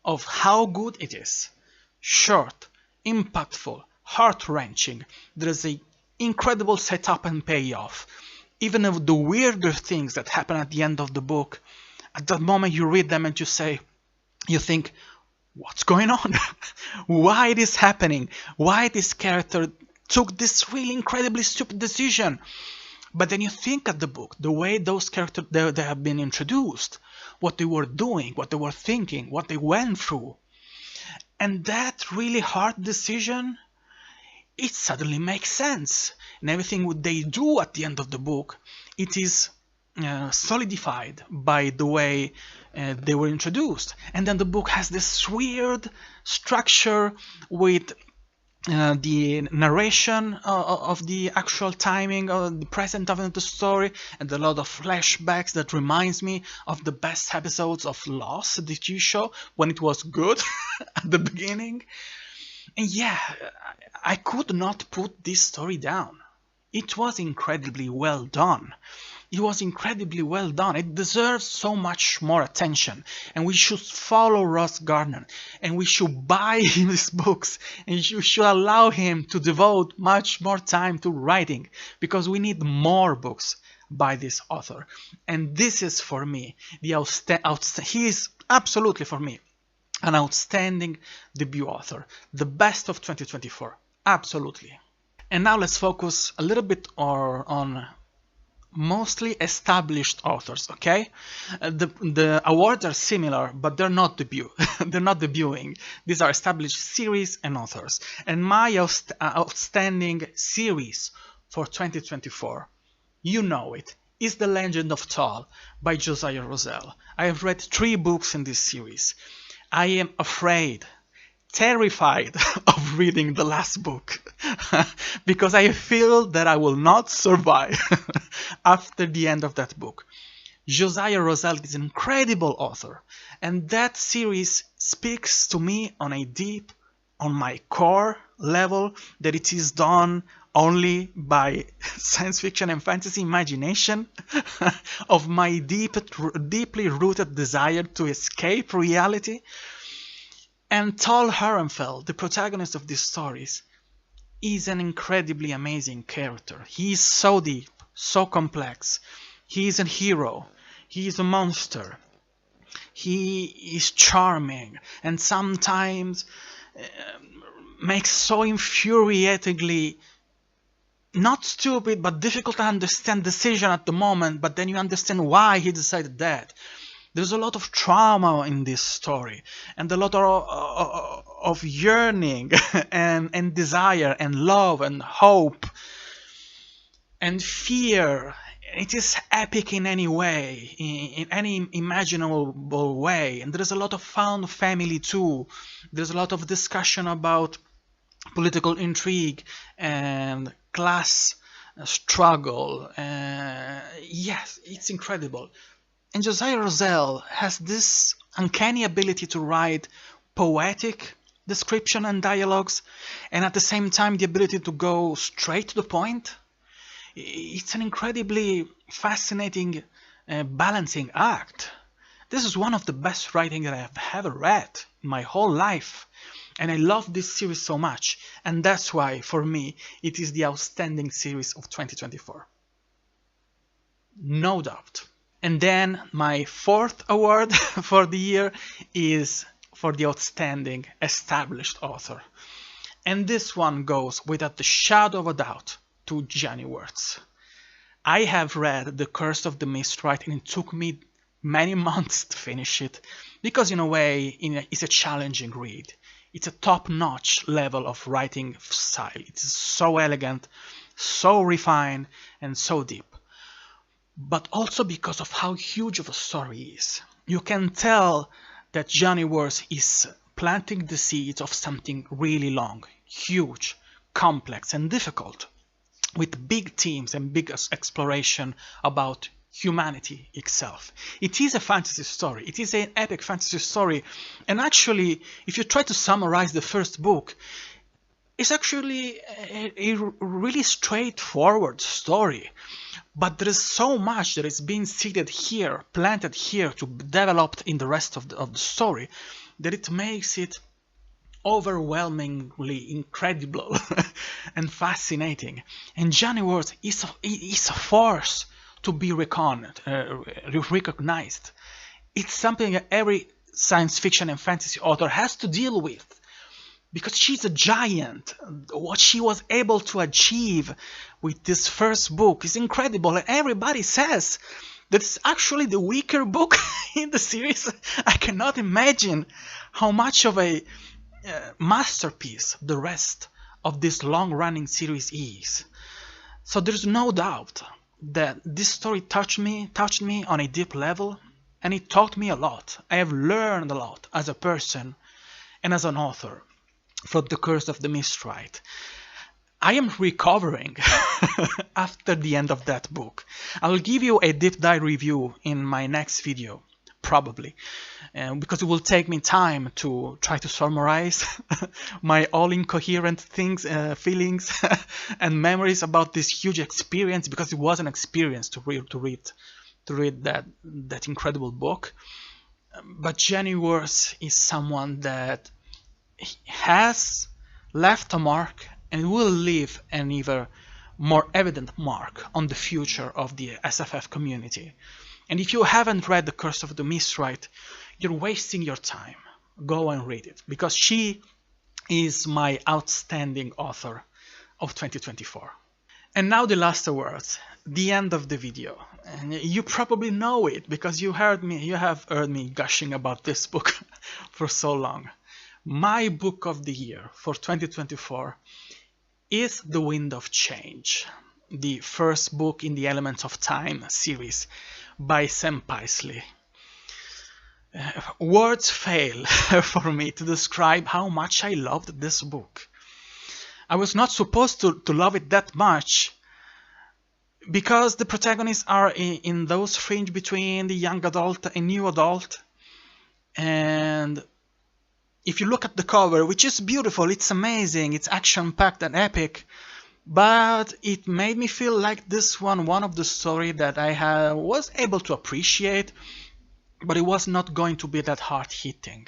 of how good it is. Short, impactful, heart-wrenching. There is an incredible setup and payoff. Even of the weirder things that happen at the end of the book, at that moment you read them and you think, what's going on? Why it is happening? Why this character took this really incredibly stupid decision? But then you think at the book, the way those characters they have been introduced, what they were doing, what they were thinking, what they went through. And that really hard decision, it suddenly makes sense. And everything what they do at the end of the book, it is solidified by the way they were introduced. And then the book has this weird structure with the narration of the actual timing of the present of the story, and a lot of flashbacks that reminds me of the best episodes of Lost, the TV show, when it was good at the beginning. And yeah, I could not put this story down. It was incredibly well done. It was incredibly well done. It deserves so much more attention. And we should follow Ross Garner. And we should buy his books. And you should allow him to devote much more time to writing. Because we need more books by this author. And this is for me, he is absolutely for me an outstanding debut author. The best of 2024. Absolutely. And now let's focus a little bit on mostly established authors, okay? The awards are similar, but they're not debut. They're not debuting. These are established series and authors. And my outstanding series for 2024, you know it, is The Legend of Tal by Josiah Rosell. I have read 3 books in this series. I am afraid, terrified of reading the last book because I feel that I will not survive after the end of that book. Josiah Rosell is an incredible author, and that series speaks to me on a deep, on my core level, that it is done only by science fiction and fantasy imagination of my deeply rooted desire to escape reality. And Tal Herrenfeld, the protagonist of these stories, is an incredibly amazing character. He is so deep, so complex. He is a hero. He is a monster. He is charming and sometimes makes so infuriatingly not stupid but difficult to understand decision at the moment, but then you understand why he decided that. There's a lot of trauma in this story, and a lot of yearning and desire and love and hope and fear. It is epic in any way, in any imaginable way. And there's a lot of found family too. There's a lot of discussion about political intrigue and class struggle. Yes, it's incredible. And Josiah Rosell has this uncanny ability to write poetic description and dialogues, and at the same time the ability to go straight to the point. It's an incredibly fascinating balancing act. This is one of the best writing that I have ever read in my whole life. And I love this series so much. And that's why, for me, it is the outstanding series of 2024. No doubt. And then my 4th award for the year is for the outstanding established author. And this one goes without the shadow of a doubt to Johnny Wirtz. I have read The Curse of the Mistwright, and it took me many months to finish it because in a way it's a challenging read. It's a top-notch level of writing style. It is so elegant, so refined, and so deep. But also because of how huge of a story it is. You can tell that Johnny Wirtz is planting the seeds of something really long, huge, complex and difficult, with big themes and big exploration about humanity itself. It is a fantasy story. It is an epic fantasy story. And actually, if you try to summarize the first book, it's actually a really straightforward story. But there is so much that is being seeded here, planted here, to be developed in the rest of the story, that it makes it overwhelmingly incredible and fascinating. And Johnny Wars is a force to be recognized. It's something that every science fiction and fantasy author has to deal with, because she's a giant. What she was able to achieve with this first book is incredible, and everybody says that it's actually the weaker book in the series. I cannot imagine how much of a masterpiece the rest of this long-running series is. So there's no doubt that this story touched me on a deep level, and it taught me a lot. I have learned a lot as a person and as an author from The Curse of the Mistwrite. I am recovering after the end of that book. I will give you a deep dive review in my next video, probably, because it will take me time to try to summarize my all incoherent feelings and memories about this huge experience, because it was an experience to read that incredible book. But Jenny Wars is someone that has left a mark and will leave an even more evident mark on the future of the SFF community. And if you haven't read The Curse of the Mistwrite, you're wasting your time. Go and read it, because she is my outstanding author of 2024. And now the last words, the end of the video. And you probably know it because you have heard me gushing about this book for so long. My book of the year for 2024 is The Wind of Change, the first book in the Elements of Time series by Sam Paisley. Words fail for me to describe how much I loved this book. I was not supposed to love it that much, because the protagonists are in those fringe between the young adult and new adult. And if you look at the cover, which is beautiful, it's amazing, it's action-packed and epic, but it made me feel like this one of the story that I was able to appreciate, but it was not going to be that hard-hitting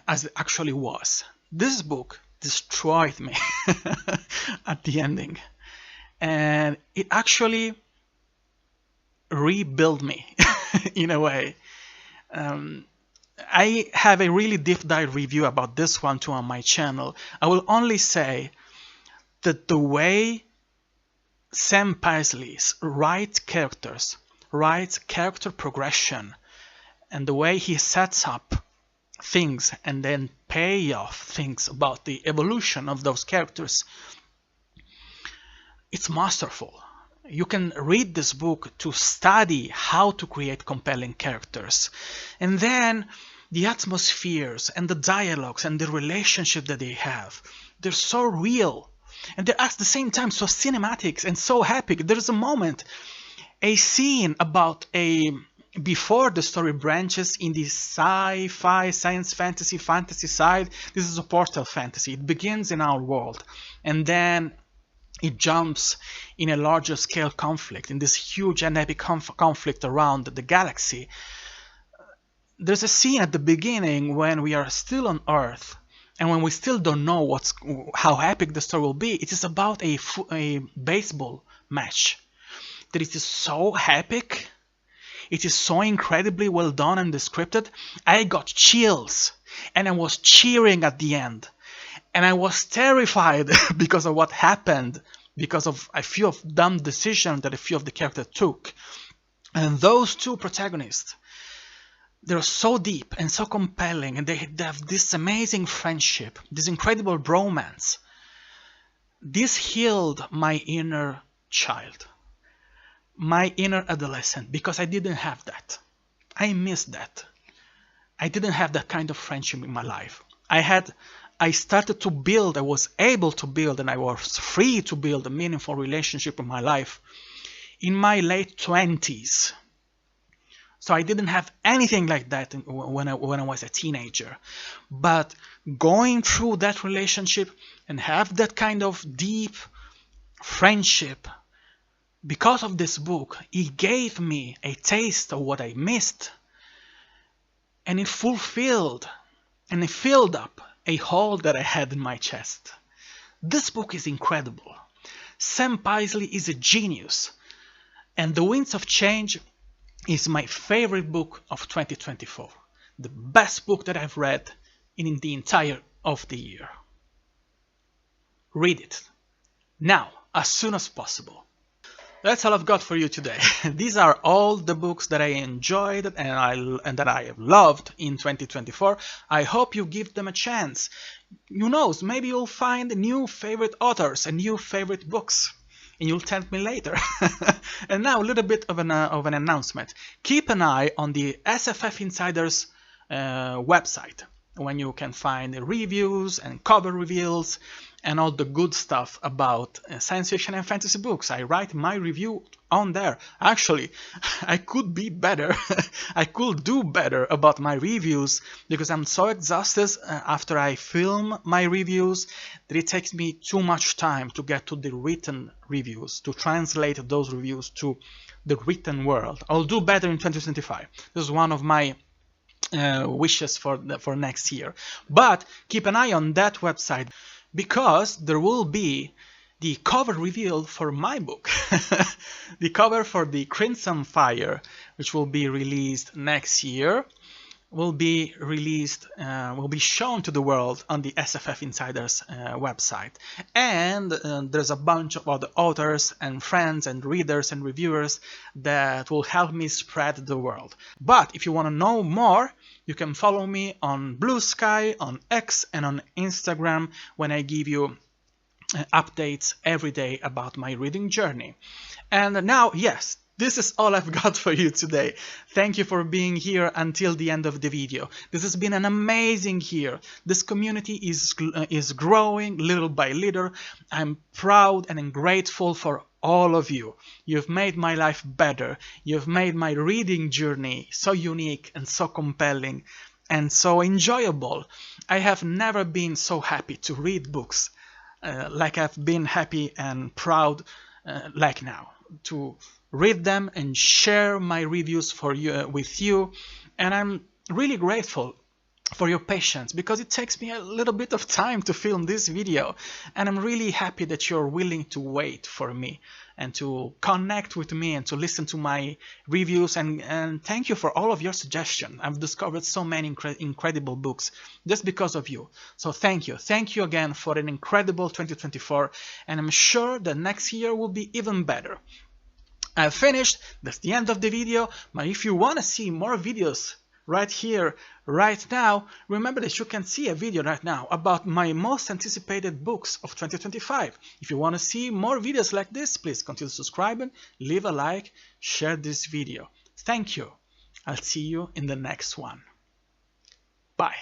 as it actually was. This book destroyed me at the ending, and it actually rebuilt me in a way. I have a really deep dive review about this one too on my channel. I will only say that the way Sam Paisley writes character progression, and the way he sets up things and then pay off things about the evolution of those characters, it's masterful. You can read this book to study how to create compelling characters, and then the atmospheres and the dialogues and the relationship that they have, they're so real, and they're at the same time so cinematic and so epic. There's a moment, a scene about before the story branches in the sci-fi, science fantasy side. This is a portal fantasy. It begins in our world, and then it jumps in a larger scale conflict, in this huge and epic conflict around the galaxy. There's a scene at the beginning when we are still on Earth, and when we still don't know how epic the story will be. It is about a baseball match. That it is so epic, it is so incredibly well done and scripted. I got chills, and I was cheering at the end. And I was terrified because of what happened, because of a few of dumb decisions that a few of the characters took. And those two protagonists, they're so deep and so compelling, and they have this amazing friendship, this incredible romance. This healed my inner child, my inner adolescent, because I didn't have that. I missed that. I didn't have that kind of friendship in my life. I started to build, I was able to build, and I was free to build a meaningful relationship in my life in my late 20s. So I didn't have anything like that when I was a teenager. But going through that relationship and have that kind of deep friendship, because of this book, it gave me a taste of what I missed. And it fulfilled and it filled up a hole that I had in my chest. This book is incredible. Sam Paisley is a genius. And The Winds of Change is my favorite book of 2024. The best book that I've read in the entire of the year. Read it. Now, as soon as possible. That's all I've got for you today. These are all the books that I enjoyed and that I have loved in 2024. I hope you give them a chance. Who knows, maybe you'll find new favorite authors and new favorite books. And you'll tell me later. And now a little bit of an announcement. Keep an eye on the SFF Insiders website, when you can find reviews and cover reveals and all the good stuff about science fiction and fantasy books. I write my review on there. Actually, I could be better. I could do better about my reviews because I'm so exhausted after I film my reviews that it takes me too much time to get to the written reviews, to translate those reviews to the written world. I'll do better in 2025. This is one of my wishes for next year. But keep an eye on that website, because there will be the cover reveal for my book. The cover for the Crimson Fire, which will be released next year, will be shown to the world on the SFF Insiders website. And there's a bunch of other authors and friends and readers and reviewers that will help me spread the world. But if you want to know more, you can follow me on Blue Sky, on X, and on Instagram, when I give you updates every day about my reading journey. And now, yes, this is all I've got for you today. Thank you for being here until the end of the video. This has been an amazing year. This community is growing little by little. I'm proud and grateful for all of you. You've made my life better. You've made my reading journey so unique and so compelling and so enjoyable. I have never been so happy to read books like I've been happy and proud like now, to read them and share my reviews with you. And I'm really grateful for your patience, because it takes me a little bit of time to film this video, and I'm really happy that you're willing to wait for me and to connect with me and to listen to my reviews, and thank you for all of your suggestions. I've discovered so many incredible books just because of you. So thank you again for an incredible 2024, and I'm sure that next year will be even better. I've finished. That's the end of the video. But if you want to see more videos right here, right now, remember that you can see a video right now about my most anticipated books of 2025. If you want to see more videos like this, please consider subscribing, leave a like, share this video. Thank you. I'll see you in the next one. Bye.